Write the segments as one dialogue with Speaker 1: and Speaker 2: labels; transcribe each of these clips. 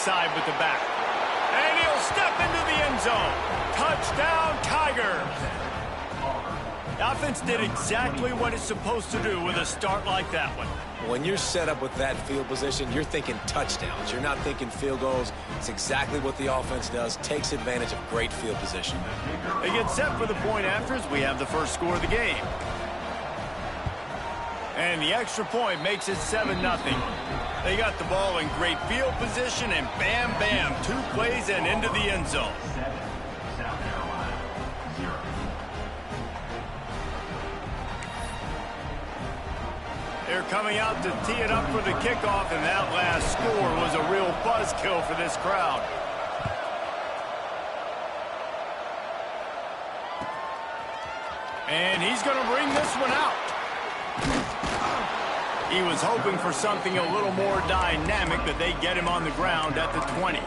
Speaker 1: side with the back. And he'll step into the end zone. Touchdown, Tigers. The offense did exactly what it's supposed to do with a start like that one.
Speaker 2: When you're set up with that field position, you're thinking touchdowns. You're not thinking field goals. It's exactly what the offense does. Takes advantage of great field position.
Speaker 1: They get set for the point after as we have the first score of the game. And the extra point makes it 7-0. They got the ball in great field position, and bam, bam, 2 plays and into the end zone. They're coming out to tee it up for the kickoff, and that last score was a real buzzkill for this crowd. And he's going to bring this one out. He was hoping for something a little more dynamic, but they get him on the ground at the 20.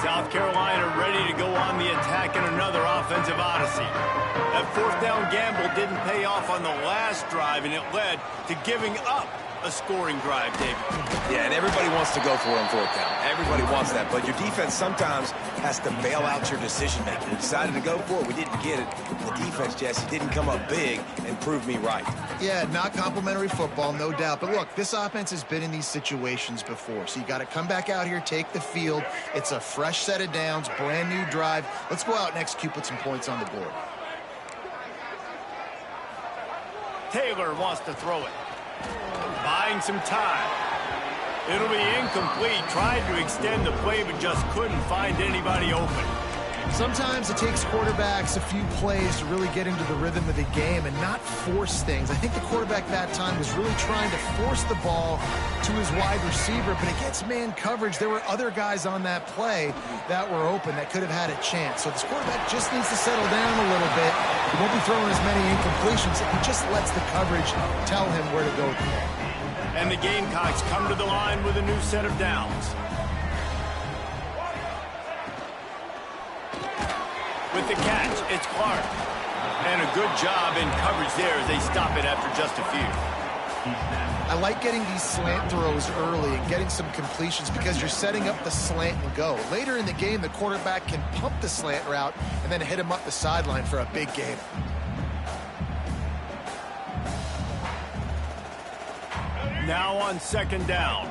Speaker 1: South Carolina ready to go on the attack in another offensive odyssey. That fourth down gamble didn't pay off on the last drive, and it led to giving up a scoring drive, David.
Speaker 2: Yeah, and everybody wants to go for it on fourth down. Everybody wants that, but your defense sometimes has to bail out your decision-making. We decided to go for it. We didn't get it. The defense, Jesse, didn't come up big and prove me right.
Speaker 3: Yeah, not complimentary football, no doubt. But look, this offense has been in these situations before, so you got to come back out here, take the field. It's a fresh set of downs, brand new drive. Let's go out and execute, put some points on the board.
Speaker 1: Taylor wants to throw it. Buying some time. It'll be incomplete. Tried to extend the play, but just couldn't find anybody open.
Speaker 3: Sometimes it takes quarterbacks a few plays to really get into the rhythm of the game and not force things. I think the quarterback that time was really trying to force the ball to his wide receiver, but against man coverage, there were other guys on that play that were open that could have had a chance. So this quarterback just needs to settle down a little bit. He won't be throwing as many incompletions. He just lets the coverage tell him where to go with the ball.
Speaker 1: And the Gamecocks come to the line with a new set of downs. With the catch, it's Clark. And a good job in coverage there as they stop it after just a few.
Speaker 3: I like getting these slant throws early and getting some completions because you're setting up the slant and go. Later in the game, the quarterback can pump the slant route and then hit him up the sideline for a big gain.
Speaker 1: Now on second down.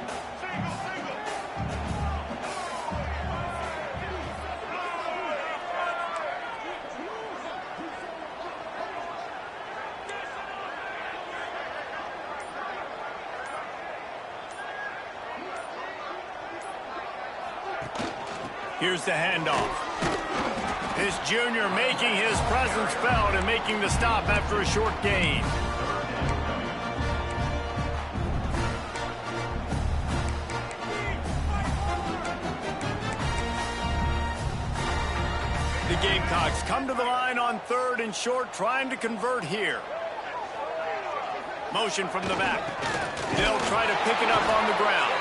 Speaker 1: Here's the handoff. This junior making his presence felt and making the stop after a short gain. The Gamecocks come to the line on 3rd and short, trying to convert here. Motion from the back. They'll try to pick it up on the ground.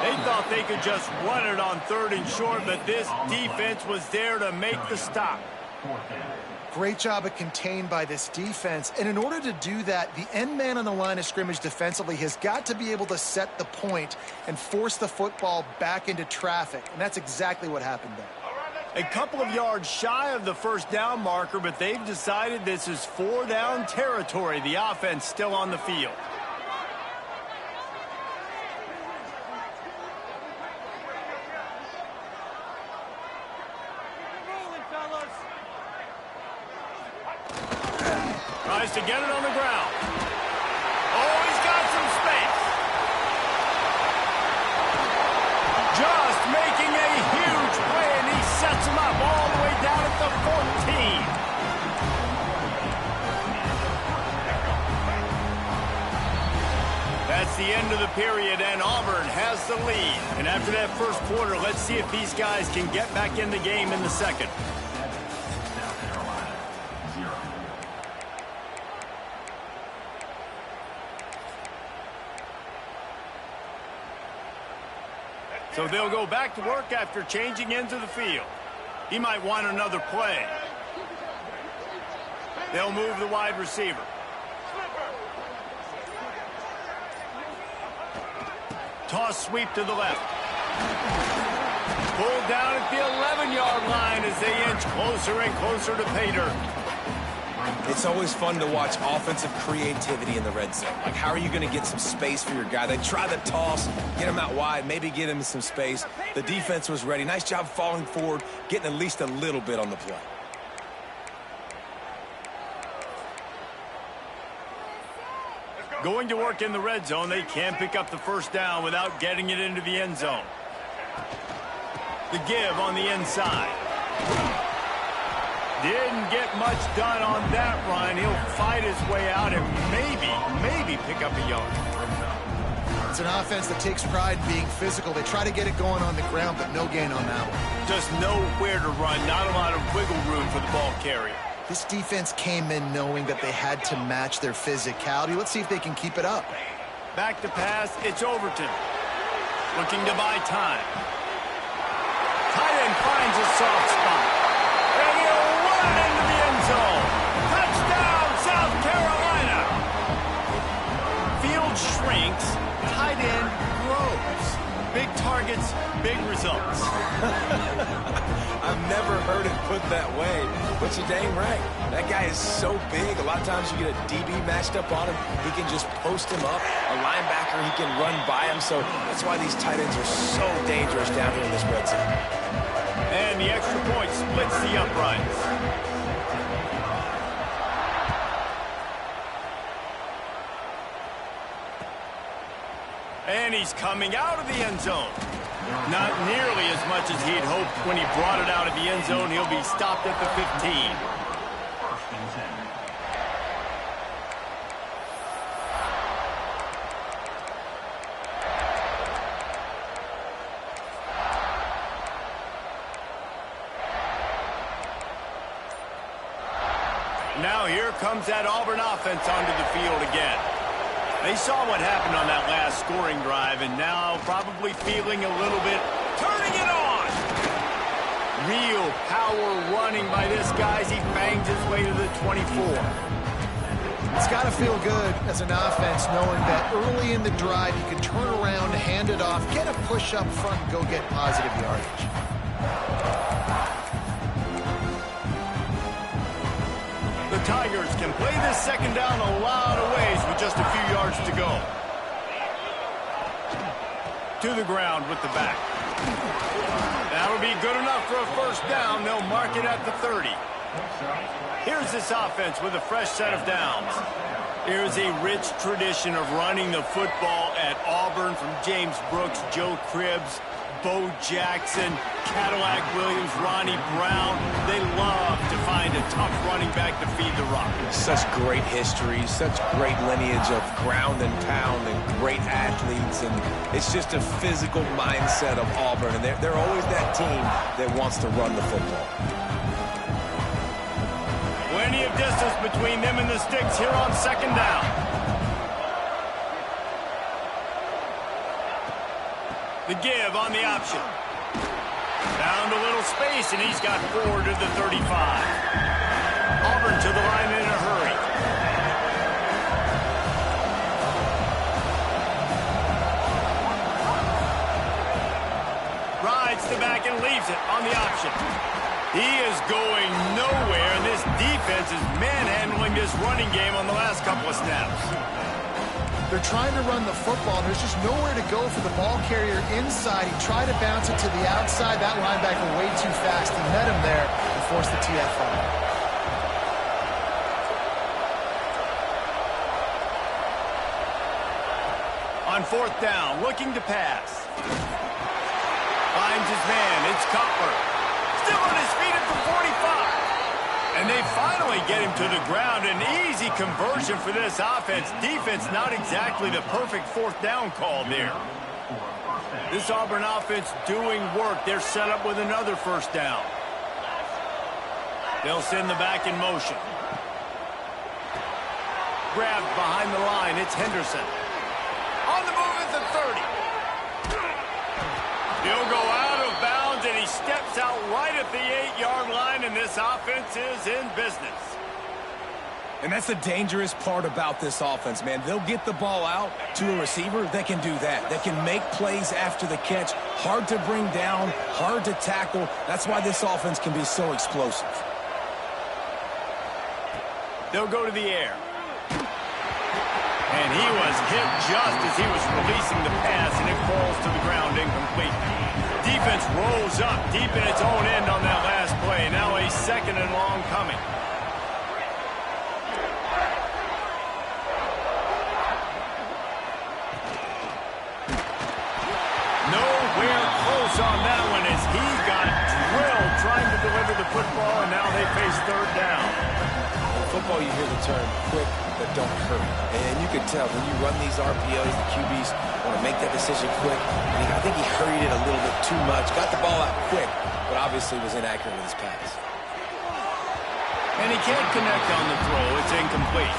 Speaker 1: They thought they could just run it on 3rd and short, but this defense was there to make the stop.
Speaker 3: Great job of contained by this defense. And in order to do that, the end man on the line of scrimmage defensively has got to be able to set the point and force the football back into traffic. And that's exactly what happened there.
Speaker 1: A couple of yards shy of the first down marker, but they've decided this is 4 down territory. The offense still on the field. Tries to get it on the ground. Oh, he's got some space. Just making a huge play, and he sets him up all the way down at the 14. That's the end of the period, and Auburn has the lead. And after that first quarter, let's see if these guys can get back in the game in the second. So they'll go back to work after changing into the field. He might want another play. They'll move the wide receiver. Toss sweep to the left. Pulled down at the 11-yard line as they inch closer and closer to pay dirt.
Speaker 2: It's always fun to watch offensive creativity in the red zone. Like, how are you going to get some space for your guy? They try the toss, get him out wide, maybe get him some space. The defense was ready. Nice job falling forward, getting at least a little bit on the play.
Speaker 1: Going to work in the red zone, they can pick up the first down without getting it into the end zone. The give on the inside. Didn't get much done on that run. He'll fight his way out and maybe pick up a yard.
Speaker 3: It's an offense that takes pride in being physical. They try to get it going on the ground, but no gain on that one.
Speaker 1: Just nowhere to run. Not a lot of wiggle room for the ball carrier.
Speaker 3: This defense came in knowing that they had to match their physicality. Let's see if they can keep it up.
Speaker 1: Back to pass. It's Overton. Looking to buy time. Tight end finds a soft spot. And he'll run into the end zone. Touchdown, South Carolina. Field shrinks. Tight end grows. Big targets, big results.
Speaker 2: I've never heard it put that way, but you're dang right. That guy is so big. A lot of times you get a DB matched up on him. He can just post him up. A linebacker, he can run by him. So that's why these tight ends are so dangerous down here in this red zone.
Speaker 1: And the extra point splits the uprights. And he's coming out of the end zone. Not nearly as much as he'd hoped when he brought it out of the end zone. He'll be stopped at the 15. Now here comes that Auburn offense onto the field again. They saw what happened on that last scoring drive, and now probably feeling a little bit, turning it on. Real power running by this guy as he bangs his way to the 24.
Speaker 3: It's got to feel good as an offense knowing that early in the drive you can turn around, hand it off, get a push up front, and go get positive yardage.
Speaker 1: The Tigers can play this second down a lot of ways with just a few yards to go. To the ground with the back. That'll be good enough for a first down. They'll mark it at the 30. Here's this offense with a fresh set of downs. There's a rich tradition of running the football at Auburn from James Brooks, Joe Cribbs, Bo Jackson, Cadillac Williams, Ronnie Brown. They love to find a tough running back to feed the rock.
Speaker 2: Such great history, such great lineage of ground and pound and great athletes. And it's just a physical mindset of Auburn. And they're always that team that wants to run the football.
Speaker 1: Plenty of distance between them and the sticks here on second down. The give on the option. Found a little space, and he's got forward to the 35. Auburn to the line in a hurry. Rides the back and leaves it on the option. He is going nowhere, and this defense is manhandling this running game on the last couple of snaps.
Speaker 3: They're trying to run the football. There's just nowhere to go for the ball carrier inside. He tried to bounce it to the outside. That linebacker way too fast. He met him there and forced the TFL.
Speaker 1: On fourth down, looking to pass. Finds his man. It's Cutler. Still on his feet at the 45. And they finally get him to the ground. An easy conversion for this offense. Defense not exactly the perfect fourth down call there. This Auburn offense doing work. They're set up with another first down. They'll send the back in motion. Grabbed behind the line. It's Henderson. On the move at the 30. He'll go out of bounds, and he steps out right at the 8-yard line, and this offense is in business.
Speaker 2: And that's the dangerous part about this offense, man. They'll get the ball out to a receiver. They can do that. They can make plays after the catch. Hard to bring down, hard to tackle. That's why this offense can be so explosive.
Speaker 1: They'll go to the air. And he was hit just as he was releasing the pass, and it falls to the ground incomplete. Defense rolls up deep in its own end on that last play. Now a 2nd and long coming. Nowhere close on that one as he got drilled trying to deliver the football, and now they face 3rd down.
Speaker 2: In football, you hear the term quick but don't hurry. And you can tell when you run these RPOs, the QBs want to make that decision quick. And I think he hurried it a little bit too much. Got the ball out quick, but obviously was inaccurate with his pass.
Speaker 1: And he can't connect on the throw. It's incomplete.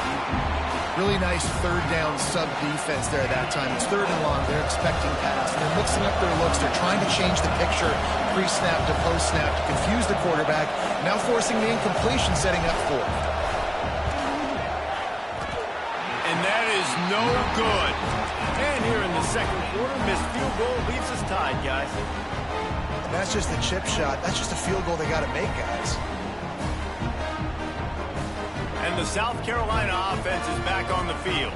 Speaker 3: Really nice 3rd down sub defense there that time. It's 3rd and long. They're expecting pass. They're mixing up their looks. They're trying to change the picture pre-snap to post-snap to confuse the quarterback. Now forcing the incompletion, setting up 4th.
Speaker 1: And that is no good. And here in the 2nd quarter, missed field goal leaves us tied, guys.
Speaker 3: That's just the chip shot. That's just a field goal they got to make, guys.
Speaker 1: And the South Carolina offense is back on the field.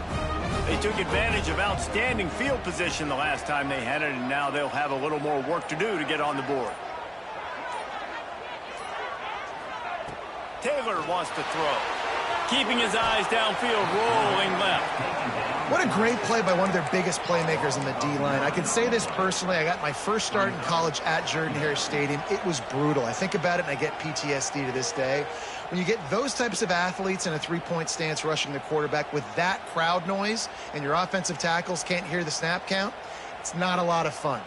Speaker 1: They took advantage of outstanding field position the last time they had it, and now they'll have a little more work to do to get on the board. Taylor wants to throw. Keeping his eyes downfield, rolling left.
Speaker 3: What a great play by one of their biggest playmakers in the D-line. I can say this personally. I got my first start in college at Jordan-Hare Stadium. It was brutal. I think about it, and I get PTSD to this day. When you get those types of athletes in a three-point stance rushing the quarterback with that crowd noise and your offensive tackles can't hear the snap count, it's not a lot of fun.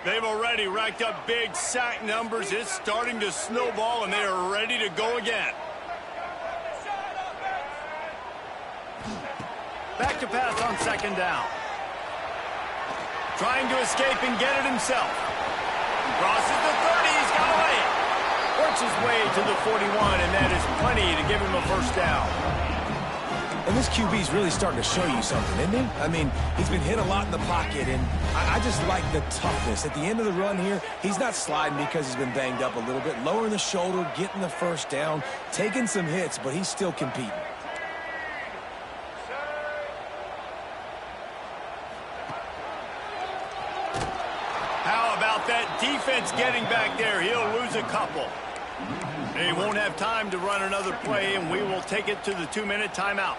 Speaker 1: They've already racked up big sack numbers. It's starting to snowball, and they are ready to go again. Back to pass on 2nd down. Trying to escape and get it himself. Crosses the 30, he's got away. Works his way to the 41, and that is plenty to give him a 1st down.
Speaker 2: And this QB's really starting to show you something, isn't he? I mean, he's been hit a lot in the pocket, and I just like the toughness. At the end of the run here, he's not sliding because he's been banged up a little bit. Lowering the shoulder, getting the 1st down, taking some hits, but he's still competing.
Speaker 1: That defense getting back there, he'll lose a couple. They won't have time to run another play, and we will take it to the 2-minute timeout.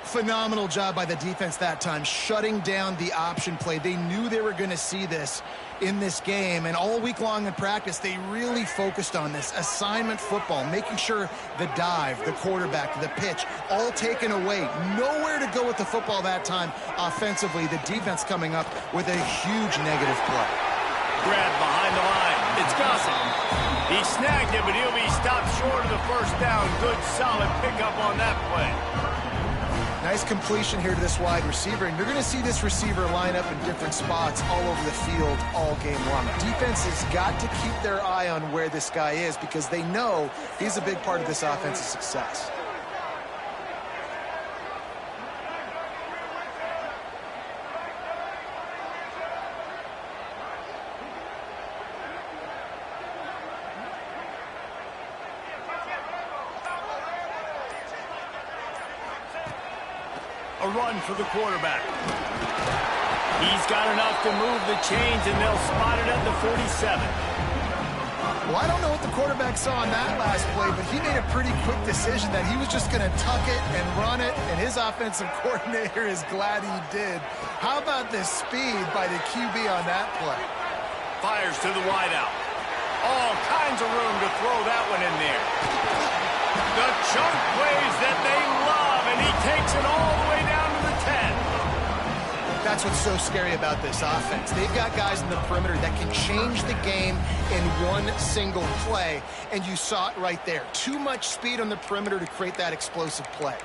Speaker 3: Phenomenal job by the defense that time, shutting down the option play. They knew they were going to see this in this game, and all week long in practice, they really focused on this assignment football, making sure the dive, the quarterback, the pitch, all taken away. Nowhere to go with the football that time offensively. The defense coming up with a huge negative play.
Speaker 1: Grab behind the line. It's Gossett. He snagged it, but he'll be stopped short of the 1st down. Good, solid pickup on that play.
Speaker 3: Nice completion here to this wide receiver, and you're going to see this receiver line up in different spots all over the field all game long. Defense has got to keep their eye on where this guy is because they know he's a big part of this offense's success.
Speaker 1: A run for the quarterback. He's got enough to move the chains, and they'll spot it at the 47.
Speaker 3: Well, I don't know what the quarterback saw on that last play, but he made a pretty quick decision that he was just going to tuck it and run it, and his offensive coordinator is glad he did. How about the speed by the QB on that play?
Speaker 1: Fires to the wideout. All kinds of room to throw that one in there. The chunk plays that they love, and he takes it all the way down to the 10.
Speaker 3: That's what's so scary about this offense. They've got guys in the perimeter that can change the game in one single play, and you saw it right there. Too much speed on the perimeter to create that explosive play.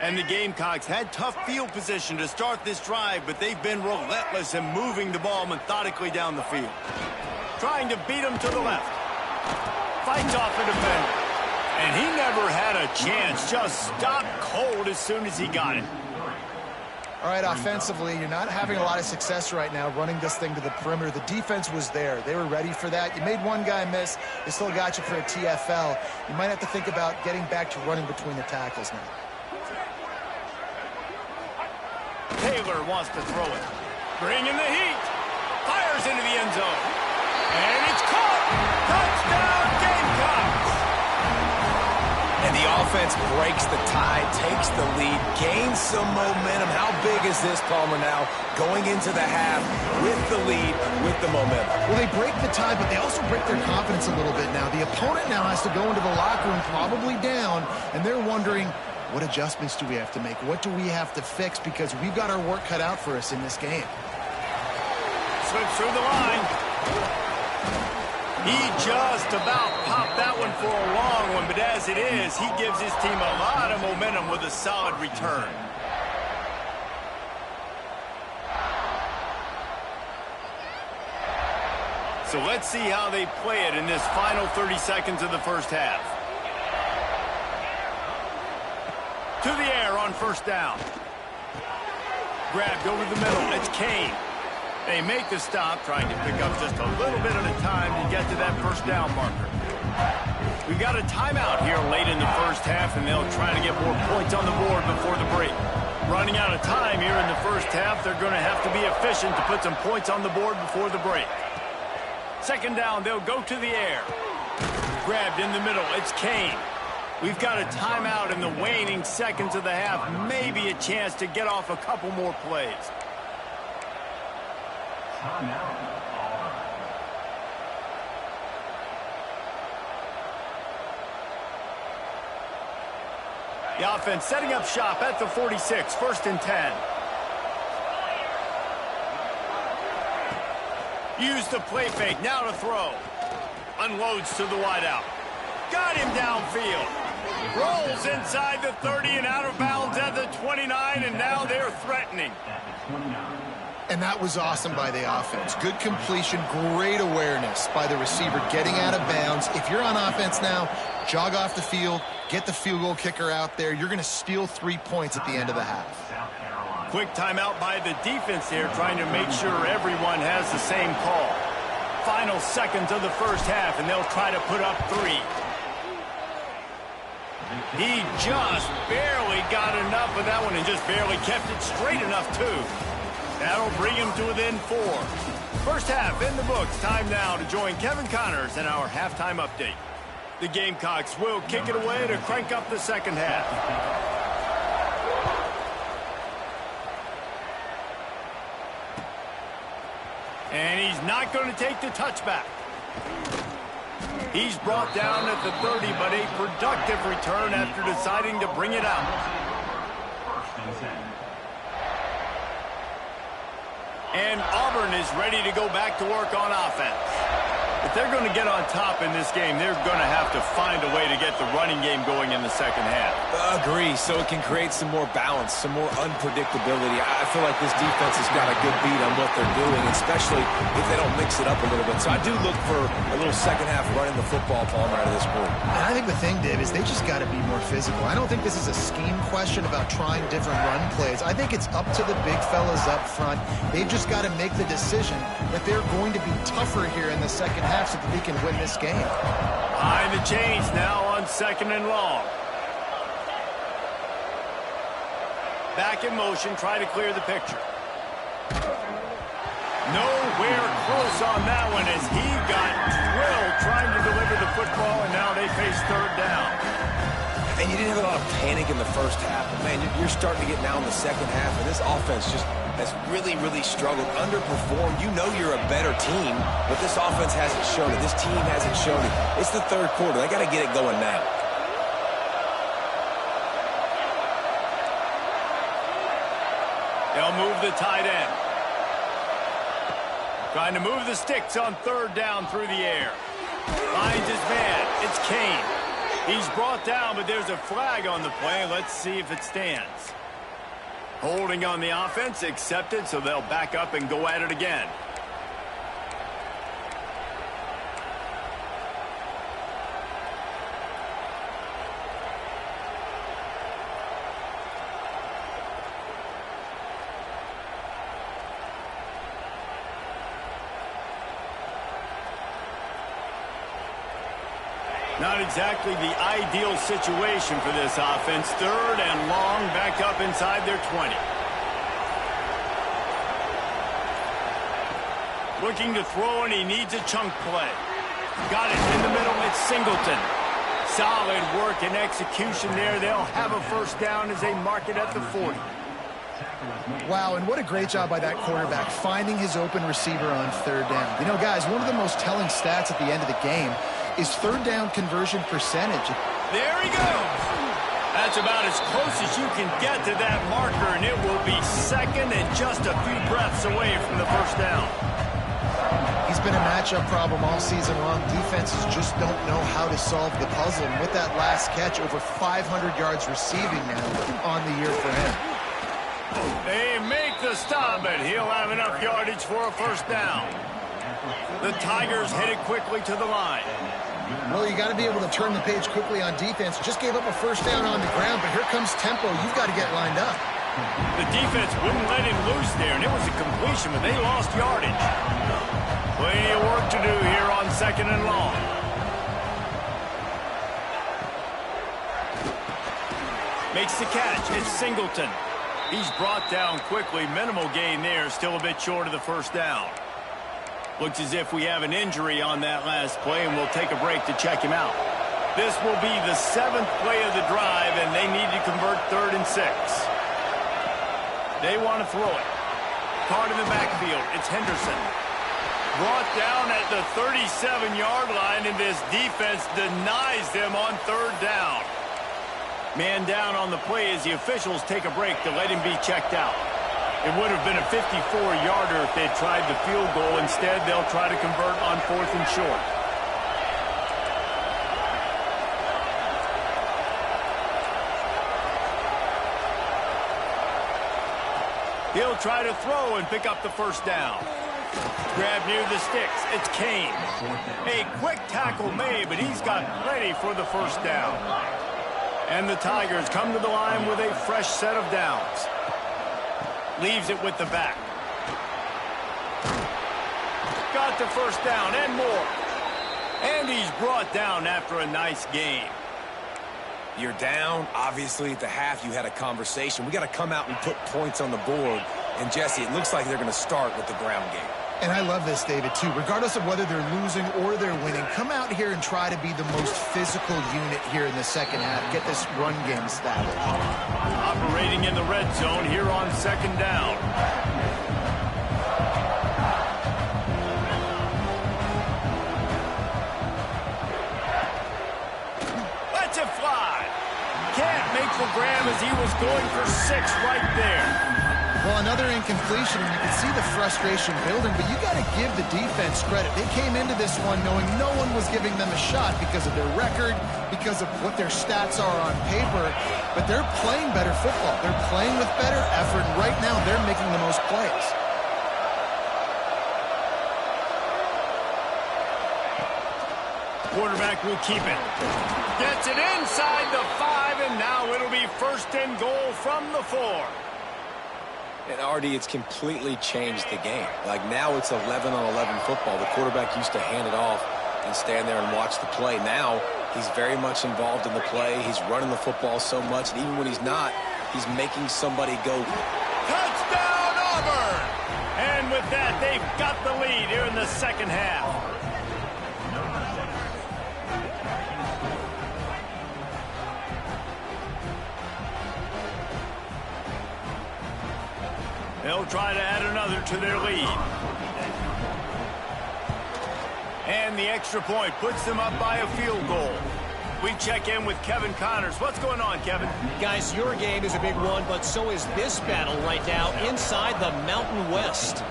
Speaker 1: And the Gamecocks had tough field position to start this drive, but they've been relentless in moving the ball methodically down the field. Trying to beat him to the left. Fights off a defender. And he never had a chance. Just stopped cold as soon as he got it.
Speaker 3: All right, offensively, you're not having a lot of success right now running this thing to the perimeter. The defense was there. They were ready for that. You made one guy miss. They still got you for a TFL. You might have to think about getting back to running between the tackles now.
Speaker 1: Taylor wants to throw it. Bringing the heat. Fires into the end zone. And it's caught. Touchdown, Gamecocks.
Speaker 2: And the offense breaks the tie, takes the lead, gains some momentum. How big is this, Palmer, now going into the half with the lead, with the momentum?
Speaker 3: Well, they break the tie, but they also break their confidence a little bit now. The opponent now has to go into the locker room probably down, and they're wondering, what adjustments do we have to make? What do we have to fix? Because we've got our work cut out for us in this game.
Speaker 1: Slips through the line. He just about popped that one for a long one, but as it is, he gives his team a lot of momentum with a solid return. So let's see how they play it in this final 30 seconds of the first half. To the air on first down. Grabbed over the middle. It's Kane. They make the stop, trying to pick up just a little bit at a time to get to that first down marker. We've got a timeout here late in the first half, and they'll try to get more points on the board before the break. Running out of time here in the first half, they're going to have to be efficient to put some points on the board before the break. Second down, they'll go to the air. Grabbed in the middle, it's Kane. We've got a timeout in the waning seconds of the half, maybe a chance to get off a couple more plays. The offense setting up shop at the 46, 1st and 10. Use the play fake, now to throw. Unloads to the wideout. Got him downfield. Rolls inside the 30 and out of bounds at the 29, and now they're threatening.
Speaker 3: And that was awesome by the offense. Good completion, great awareness by the receiver getting out of bounds. If you're on offense now, jog off the field, get the field goal kicker out there. You're going to steal 3 points at the end of the half.
Speaker 1: Quick timeout by the defense here, trying to make sure everyone has the same call. Final seconds of the first half, and they'll try to put up 3. He just barely got enough of that one and just barely kept it straight enough, too. That'll bring him to within 4. First half in the books. Time now to join Kevin Connors in our halftime update. The Gamecocks will kick it away to crank up the second half. And he's not going to take the touchback. He's brought down at the 30, but a productive return after deciding to bring it out. And Auburn is ready to go back to work on offense. If they're going to get on top in this game, they're going to have to find a way to get the running game going in the second half.
Speaker 2: Agree, so it can create some more balance, some more unpredictability. I feel like this defense has got a good beat on what they're doing, especially if they don't mix it up a little bit. So I do look for a little second half running the football, Palmer, out of this group.
Speaker 3: And I think the thing, Dave, is they just got to be more physical. I don't think this is a scheme question about trying different run plays. I think it's up to the big fellas up front. They've just got to make the decision that they're going to be tougher here in the second half so that they can win this game.
Speaker 1: Behind the chains now on 2nd and long. Back in motion, try to clear the picture. Nowhere close on that one as he got drilled trying to deliver the football, and now they face 3rd down.
Speaker 2: And you didn't have a lot of panic in the first half, but man, you're starting to get now in the second half, and this offense just has really, really struggled, underperformed. You know you're a better team, but this offense hasn't shown it. This team hasn't shown it. It's the 3rd quarter. They got to get it going now.
Speaker 1: They'll move the tight end. Trying to move the sticks on 3rd down through the air. Finds his man. It's Kane. He's brought down, but there's a flag on the play. Let's see if it stands. Holding on the offense, accepted, so they'll back up and go at it again. Not exactly the ideal situation for this offense. 3rd and long, back up inside their 20. Looking to throw, and he needs a chunk play. Got it in the middle. It's Singleton. Solid work and execution there. They'll have a first down as they mark it at the 40.
Speaker 3: Wow, and what a great job by that quarterback, finding his open receiver on 3rd down. You know, guys, one of the most telling stats at the end of the game is 3rd down conversion percentage.
Speaker 1: There he goes. That's about as close as you can get to that marker, and it will be 2nd and just a few breaths away from the first down.
Speaker 3: He's been a matchup problem all season long. Defenses just don't know how to solve the puzzle. And with that last catch, over 500 yards receiving now on the year for him.
Speaker 1: They make the stop, but he'll have enough yardage for a first down. The Tigers headed quickly to the line.
Speaker 3: Well, you got to be able to turn the page quickly on defense. Just gave up a first down on the ground, but here comes tempo. You've got to get lined up.
Speaker 1: The defense wouldn't let him loose there, and it was a completion, but they lost yardage. Plenty of work to do here on 2nd and long. Makes the catch. It's Singleton. He's brought down quickly. Minimal gain there. Still a bit short of the first down. Looks as if we have an injury on that last play, and we'll take a break to check him out. This will be the 7th play of the drive, and they need to convert 3rd and 6. They want to throw it. Card in the backfield. It's Henderson. Brought down at the 37-yard line, and this defense denies them on 3rd down. Man down on the play as the officials take a break to let him be checked out. It would have been a 54-yarder if they'd tried the field goal. Instead, they'll try to convert on 4th and short. He'll try to throw and pick up the first down. Grab near the sticks. It's Kane. A quick tackle made, but he's got plenty for the first down. And the Tigers come to the line with a fresh set of downs. Leaves it with the back. Got the first down and more. And he's brought down after a nice game.
Speaker 2: You're down. Obviously, at the half, you had a conversation. We got to come out and put points on the board. And, Jesse, it looks like they're going to start with the ground game.
Speaker 3: And I love this, David, too. Regardless of whether they're losing or they're winning, come out here and try to be the most physical unit here in the second half. Get this run game established.
Speaker 1: Operating in the red zone here on 2nd down. Lets it fly. Can't make the grab as he was going for 6 right there.
Speaker 3: Well, another incompletion, and you can see the frustration building, but you got to give the defense credit. They came into this one knowing no one was giving them a shot because of their record, because of what their stats are on paper, but they're playing better football. They're playing with better effort, and right now they're making the most plays.
Speaker 1: Quarterback will keep it. Gets it inside the 5, and now it'll be 1st and goal from the 4.
Speaker 2: And, Artie, it's completely changed the game. Like, now it's 11-on-11 football. The quarterback used to hand it off and stand there and watch the play. Now he's very much involved in the play. He's running the football so much, and even when he's not, he's making somebody go.
Speaker 1: Touchdown, Auburn! And with that, they've got the lead here in the second half. They'll try to add another to their lead. And the extra point puts them up by a field goal. We check in with Kevin Connors. What's going on, Kevin?
Speaker 4: Guys, your game is a big one, but so is this battle right now inside the Mountain West.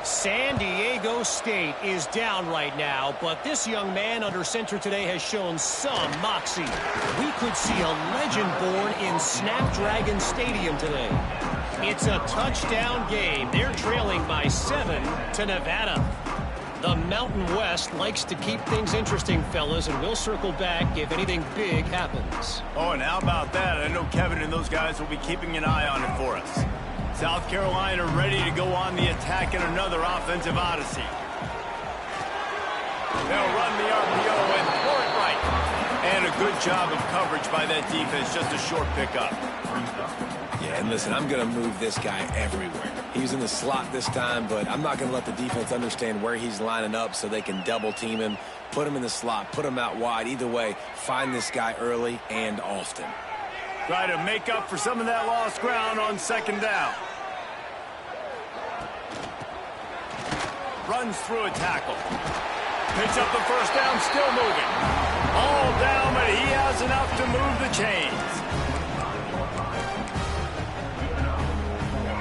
Speaker 4: San Diego State is down right now, but this young man under center today has shown some moxie. We could see a legend born in Snapdragon Stadium today. It's a touchdown game. They're trailing by 7 to Nevada. The Mountain West likes to keep things interesting, fellas, and we'll circle back if anything big happens.
Speaker 1: Oh, and how about that? I know Kevin and those guys will be keeping an eye on it for us. South Carolina ready to go on the attack in another offensive odyssey. They'll run the RPO and throw it right. And a good job of coverage by that defense, just a short pickup.
Speaker 2: Yeah, and listen, I'm going to move this guy everywhere. He's in the slot this time, but I'm not going to let the defense understand where he's lining up so they can double team him, put him in the slot, put him out wide. Either way, find this guy early and often.
Speaker 1: Try to make up for some of that lost ground on second down. Runs through a tackle. Picks up the first down, still moving. All down, but he has enough to move the chains.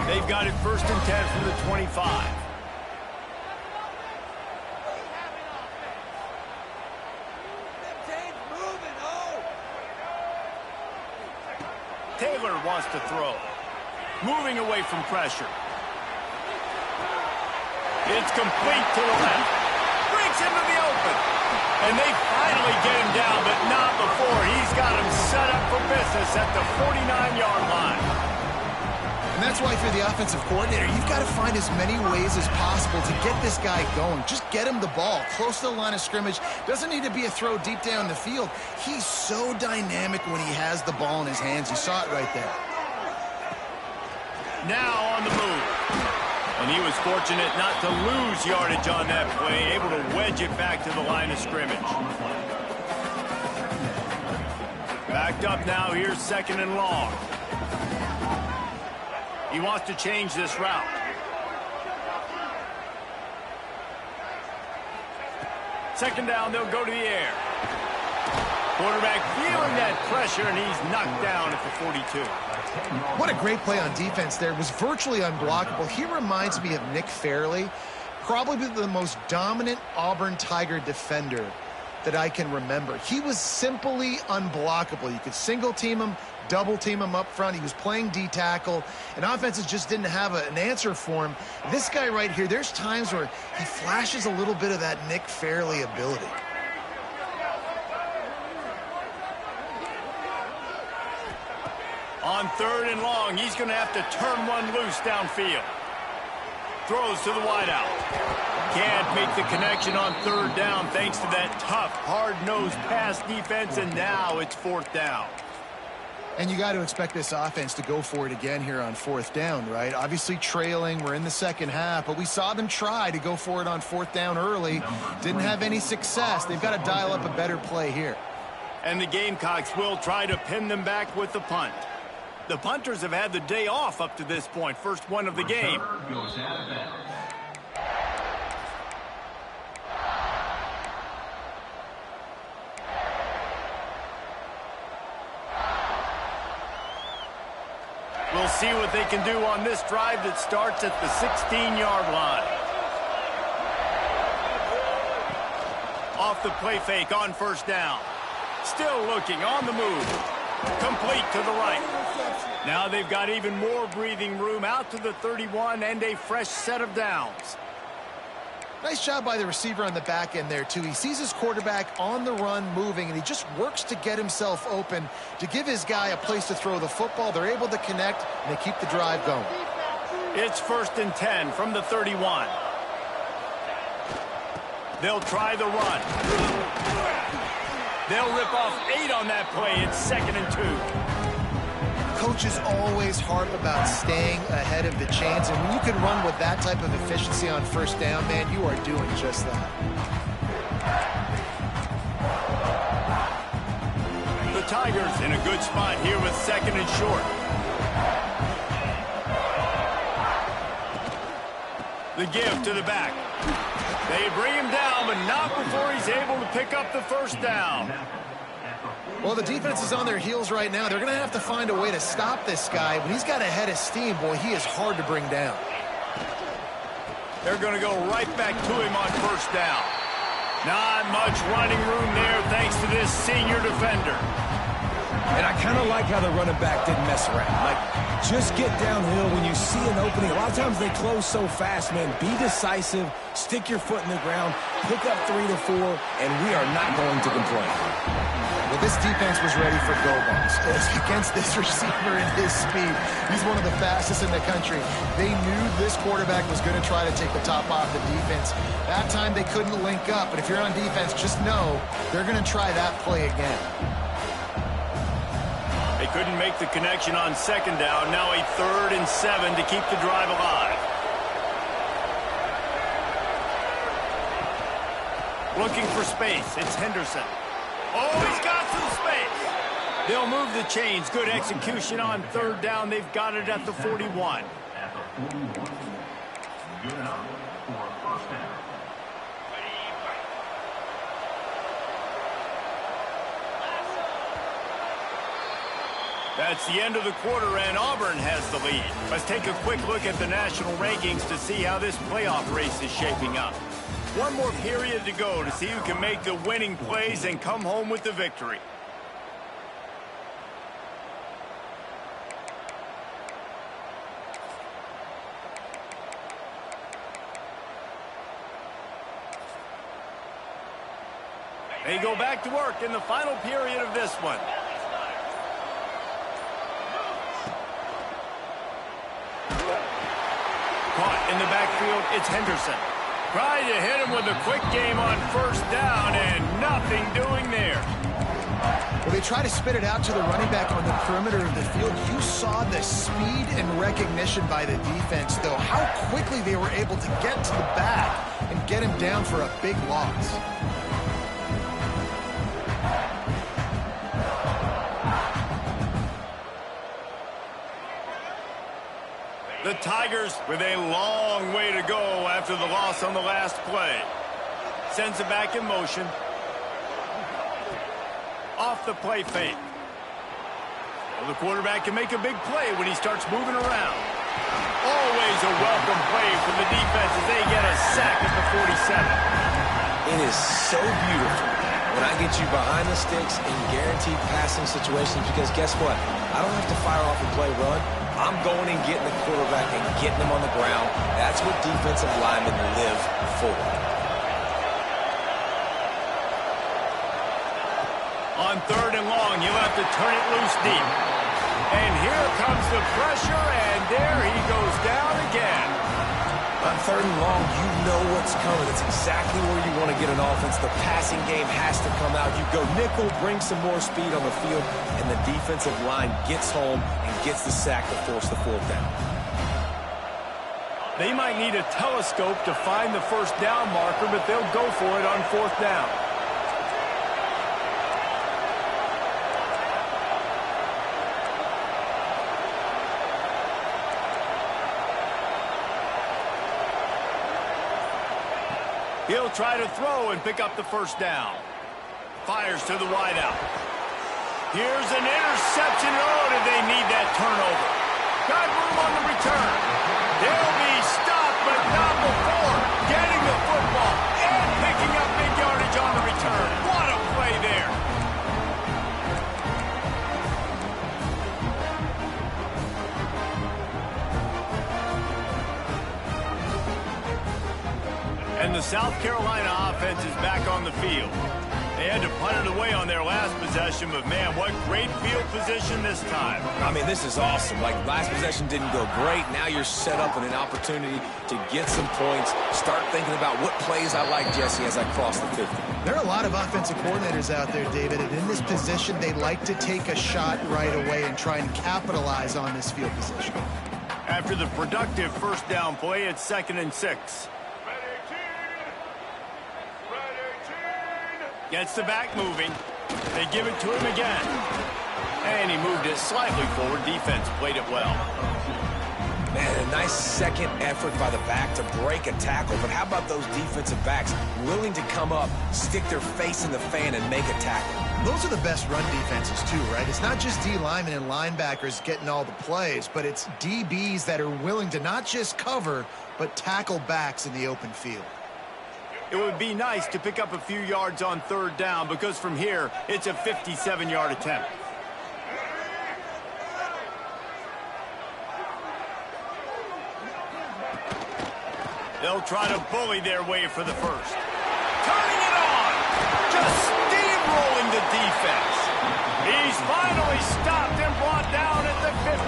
Speaker 1: They've got it 1st and 10 from the 25. Taylor wants to throw. Moving away from pressure. It's complete to the left. Breaks into the open. And they finally get him down, but not before. He's got him set up for business at the 49-yard line.
Speaker 3: And that's why, if you're the offensive coordinator, you've got to find as many ways as possible to get this guy going. Just get him the ball close to the line of scrimmage. Doesn't need to be a throw deep down the field. He's so dynamic when he has the ball in his hands. You saw it right there.
Speaker 1: Now on the move. And he was fortunate not to lose yardage on that play, able to wedge it back to the line of scrimmage. Backed up now, here's 2nd and long. He wants to change this route. Second down, they'll go to the air. Quarterback feeling that pressure, and he's knocked down at the 42.
Speaker 3: What a great play on defense there. It was virtually unblockable. He reminds me of Nick Fairley, probably the most dominant Auburn Tiger defender that I can remember. He was simply unblockable. You could single team him, double team him up front. He was playing D-tackle, and offenses just didn't have an answer for him. This guy right here, there's times where he flashes a little bit of that Nick Fairley ability.
Speaker 1: On 3rd and long, he's going to have to turn one loose downfield. Throws to the wideout. Can't make the connection on 3rd down thanks to that tough, hard-nosed pass defense, and now it's 4th down.
Speaker 3: And you got to expect this offense to go for it again here on 4th down, right? Obviously trailing, we're in the second half, but we saw them try to go for it on 4th down early. Didn't have any success. They've got to dial up a better play here.
Speaker 1: And the Gamecocks will try to pin them back with the punt. The punters have had the day off up to this point. First one of the game. We'll see what they can do on this drive that starts at the 16-yard line. Off the play fake on 1st down. Still looking on the move. Complete to the right. Now they've got even more breathing room out to the 31 and a fresh set of downs.
Speaker 3: Nice job by the receiver on the back end there, too. He sees his quarterback on the run moving, and he just works to get himself open to give his guy a place to throw the football. They're able to connect, and they keep the drive going.
Speaker 1: It's 1st and 10 from the 31. They'll try the run. They'll rip off 8 on that play. It's 2nd and 2.
Speaker 3: Coaches always harp about staying ahead of the chains, and when you can run with that type of efficiency on 1st down, man, you are doing just that.
Speaker 1: The Tigers in a good spot here with 2nd and short. The give to the back. They bring him down, but not before he's able to pick up the 1st down.
Speaker 3: Well, the defense is on their heels right now. They're going to have to find a way to stop this guy. When he's got a head of steam, boy, he is hard to bring down.
Speaker 1: They're going to go right back to him on first down. Not much running room there thanks to this senior defender.
Speaker 2: And I kind of like how the running back didn't mess around. Like, just get downhill when you see an opening. A lot of times they close so fast, man. Be decisive, stick your foot in the ground, pick up 3 to 4, and we are not going to complain.
Speaker 3: Well, this defense was ready for go balls. Against this receiver and his speed, he's one of the fastest in the country. They knew this quarterback was going to try to take the top off the defense. That time they couldn't link up, but if you're on defense, just know they're going to try that play again.
Speaker 1: They couldn't make the connection on second down. Now a 3rd and 7 to keep the drive alive. Looking for space. It's Henderson. Oh, he's got some space. They'll move the chains. Good execution on 3rd down. They've got it at the 41.
Speaker 5: At the 41. Good enough for first down.
Speaker 1: That's the end of the quarter, and Auburn has the lead. Let's take a quick look at the national rankings to see how this playoff race is shaping up. One more period to go to see who can make the winning plays and come home with the victory. They go back to work in the final period of this one. Caught in the backfield, it's Henderson. Tried to hit him with a quick game on first down, and nothing doing there.
Speaker 3: Well, they try to spit it out to the running back on the perimeter of the field. You saw the speed and recognition by the defense, though. How quickly they were able to get to the back and get him down for a big loss.
Speaker 1: The Tigers with a long way to go after the loss on the last play. Sends it back in motion. Off the play fake. Well, the quarterback can make a big play when he starts moving around. Always a welcome play from the defense as they get a sack at the 47.
Speaker 2: It is so beautiful when I get you behind the sticks in guaranteed passing situations, because guess what? I don't have to fire off a play run. I'm going and getting the quarterback and getting him on the ground. That's what defensive linemen live for.
Speaker 1: On 3rd and long, you'll have to turn it loose deep. And here comes the pressure, and there he goes down again.
Speaker 2: On 3rd and long, you know what's coming. It's exactly where you want to get an offense. The passing game has to come out. You go nickel, bring some more speed on the field, and the defensive line gets home and gets the sack to force the 4th down.
Speaker 1: They might need a telescope to find the first down marker, but they'll go for it on 4th down. He'll try to throw and pick up the first down. Fires to the wideout. Here's an interception. Oh, did they need that turnover? Got room on the return. They'll be stopped, but not before getting the football and picking up big yardage on the return. What a play there. And the South Carolina offense is back on the field. They had to punt it away on their last possession, but man, what great field position this time.
Speaker 2: I mean, this is awesome. Like, last possession didn't go great. Now you're set up in an opportunity to get some points. Start thinking about what plays I like, Jesse, as I cross the 50.
Speaker 3: There are a lot of offensive coordinators out there, David, and in this position, they like to take a shot right away and try and capitalize on this field position.
Speaker 1: After the productive first down play, it's 2nd and 6. Gets the back moving. They give it to him again. And he moved it slightly forward. Defense played it well.
Speaker 2: Man, a nice second effort by the back to break a tackle. But how about those defensive backs willing to come up, stick their face in the fan, and make a tackle?
Speaker 3: Those are the best run defenses too, right? It's not just D linemen and linebackers getting all the plays, but it's DBs that are willing to not just cover, but tackle backs in the open field.
Speaker 1: It would be nice to pick up a few yards on third down because from here, it's a 57-yard attempt. They'll try to bully their way for the first. Turning it on! Just steamrolling the defense. He's finally stopped and brought down at the 15.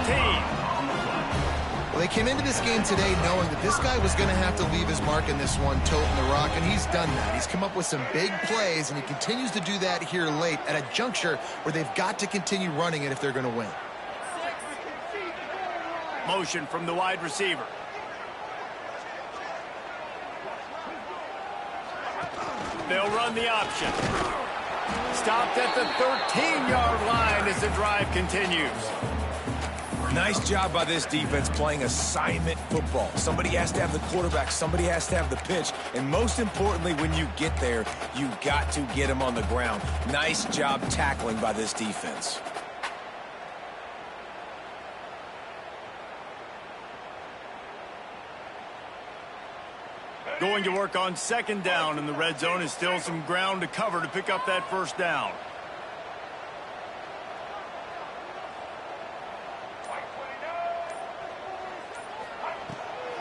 Speaker 3: Well, they came into this game today knowing that this guy was going to have to leave his mark in this one, toting the rock, and he's done that. He's come up with some big plays, and he continues to do that here late at a juncture where they've got to continue running it if they're going to win.
Speaker 1: Motion from the wide receiver. They'll run the option. Stopped at the 13-yard line as the drive continues.
Speaker 2: Nice job by this defense playing assignment football. Somebody has to have the quarterback, somebody has to have the pitch, and most importantly, when you get there, you got to get him on the ground. Nice job tackling by this defense.
Speaker 1: Going to work on second down in the red zone is still some ground to cover to pick up that first down.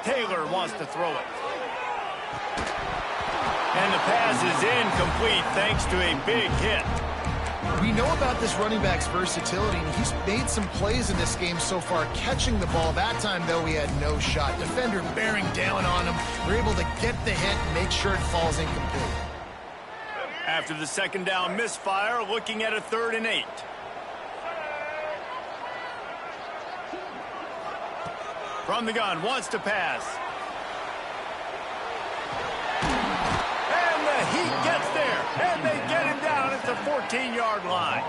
Speaker 1: Taylor wants to throw it. And the pass is incomplete thanks to a big hit.
Speaker 3: We know about this running back's versatility, and he's made some plays in this game so far, catching the ball. That time, though, he had no shot. Defender bearing down on him. They're able to get the hit and make sure it falls incomplete.
Speaker 1: After the second down misfire, looking at a 3rd and 8. From the gun, wants to pass. And the heat gets there, and they get him down at the 14-yard line.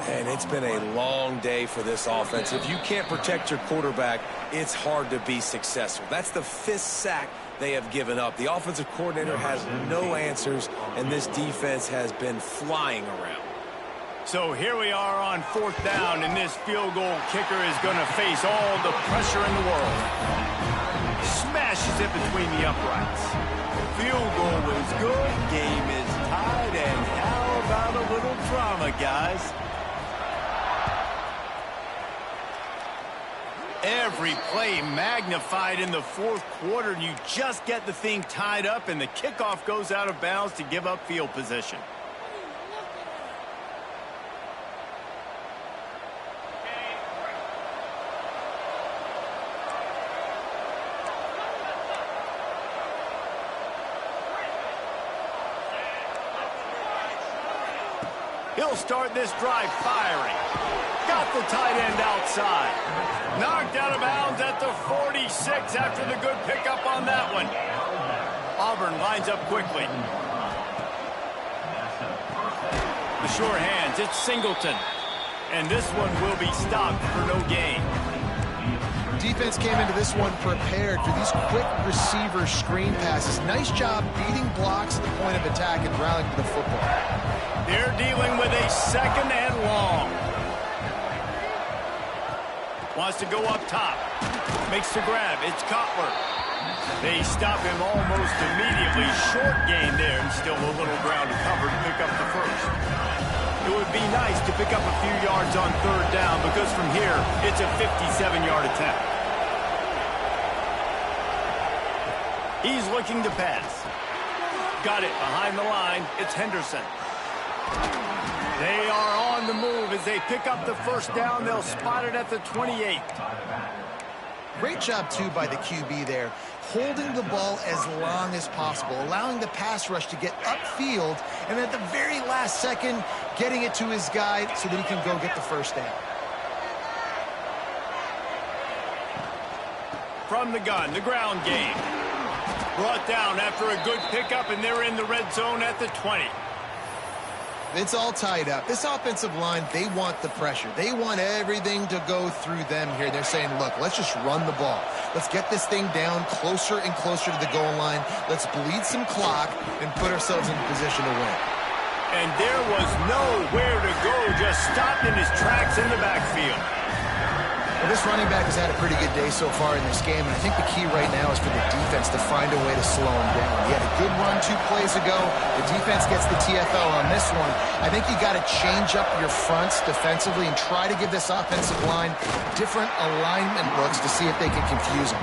Speaker 2: And it's been a long day for this offense. If you can't protect your quarterback, it's hard to be successful. That's the 5th sack they have given up. The offensive coordinator has no answers, and this defense has been flying around.
Speaker 1: So here we are on 4th down, and this field goal kicker is going to face all the pressure in the world. Smashes it between the uprights. Field goal was good, game is tied, and how about a little drama, guys? Every play magnified in the 4th quarter, and you just get the thing tied up, and the kickoff goes out of bounds to give up field position. He'll start this drive firing. Got the tight end outside. Knocked out of bounds at the 46 after the good pickup on that one. Auburn lines up quickly. The sure hands, it's Singleton. And this one will be stopped for no gain.
Speaker 3: Defense came into this one prepared for these quick receiver screen passes. Nice job beating blocks at the point of attack and rallying to the football.
Speaker 1: They're dealing with a 2nd and long. Wants to go up top. Makes the grab. It's Cutler. They stop him almost immediately. Short gain there, and still a little ground to cover to pick up the first. It would be nice to pick up a few yards on 3rd down because from here, it's a 57-yard attempt. He's looking to pass. Got it behind the line. It's Henderson. They are on the move as they pick up the first down. They'll spot it at the 28.
Speaker 3: Great job, too, by the QB there, holding the ball as long as possible, allowing the pass rush to get upfield, and at the very last second, getting it to his guy so that he can go get the first down.
Speaker 1: From the gun, the ground game. Brought down after a good pickup, and they're in the red zone at the 20.
Speaker 3: It's all tied up. This offensive line, they want the pressure. They want everything to go through them here. They're saying, look, let's just run the ball. Let's get this thing down closer and closer to the goal line. Let's bleed some clock and put ourselves in a position to win.
Speaker 1: And there was nowhere to go, just stopped in his tracks in the backfield.
Speaker 3: Well, this running back has had a pretty good day so far in this game, and I think the key right now is for the defense to find a way to slow him down. He had a good run 2 plays ago. The defense gets the TFL on this one. I think you got to change up your fronts defensively and try to give this offensive line different alignment looks to see if they can confuse him.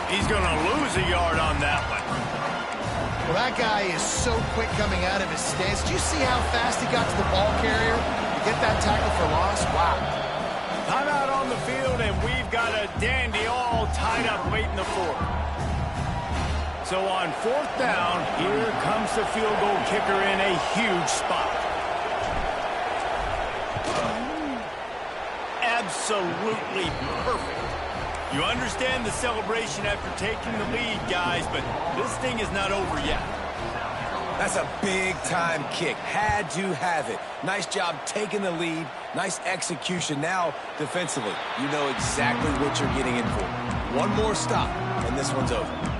Speaker 1: He's going to lose a yard on that one.
Speaker 3: Well, that guy is so quick coming out of his stance. Do you see how fast he got to the ball carrier to get that tackle for loss? Wow.
Speaker 1: Timeout on the field, and we've got a dandy all tied up late in the fourth. So on 4th down, here comes the field goal kicker in a huge spot. Absolutely perfect. You understand the celebration after taking the lead, guys, but this thing is not over yet.
Speaker 2: That's a big-time kick. Had to have it. Nice job taking the lead. Nice execution. Now, defensively, you know exactly what you're getting in for. One more stop, and this one's over.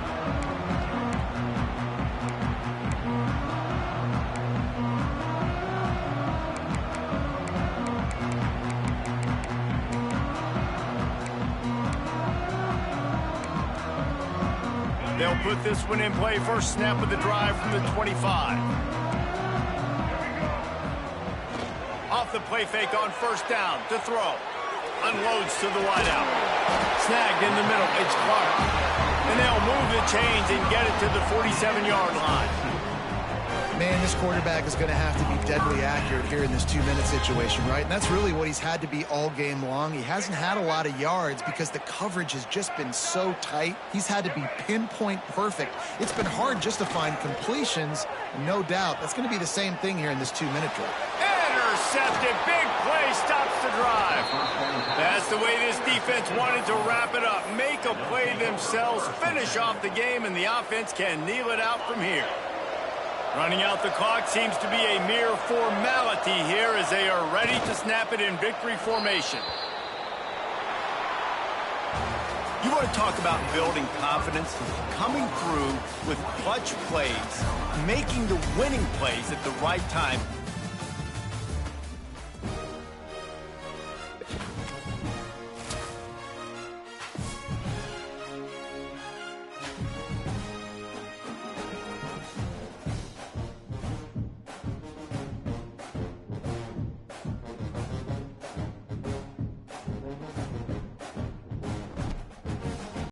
Speaker 1: They'll put this one in play. First snap of the drive from the 25. Off the play fake on 1st down to throw. Unloads to the wideout. Snagged in the middle. It's Clark. And they'll move the chains and get it to the 47-yard line.
Speaker 3: Man, this quarterback is going to have to be deadly accurate here in this 2-minute situation, right? And that's really what he's had to be all game long. He hasn't had a lot of yards because the coverage has just been so tight. He's had to be pinpoint perfect. It's been hard just to find completions, no doubt. That's going to be the same thing here in this 2-minute drill.
Speaker 1: Intercepted. Big play stops the drive. That's the way this defense wanted to wrap it up. Make a play themselves, finish off the game, and the offense can kneel it out from here. Running out the clock seems to be a mere formality here as they are ready to snap it in victory formation. You want to talk about building confidence? Coming through with clutch plays, making the winning plays at the right time.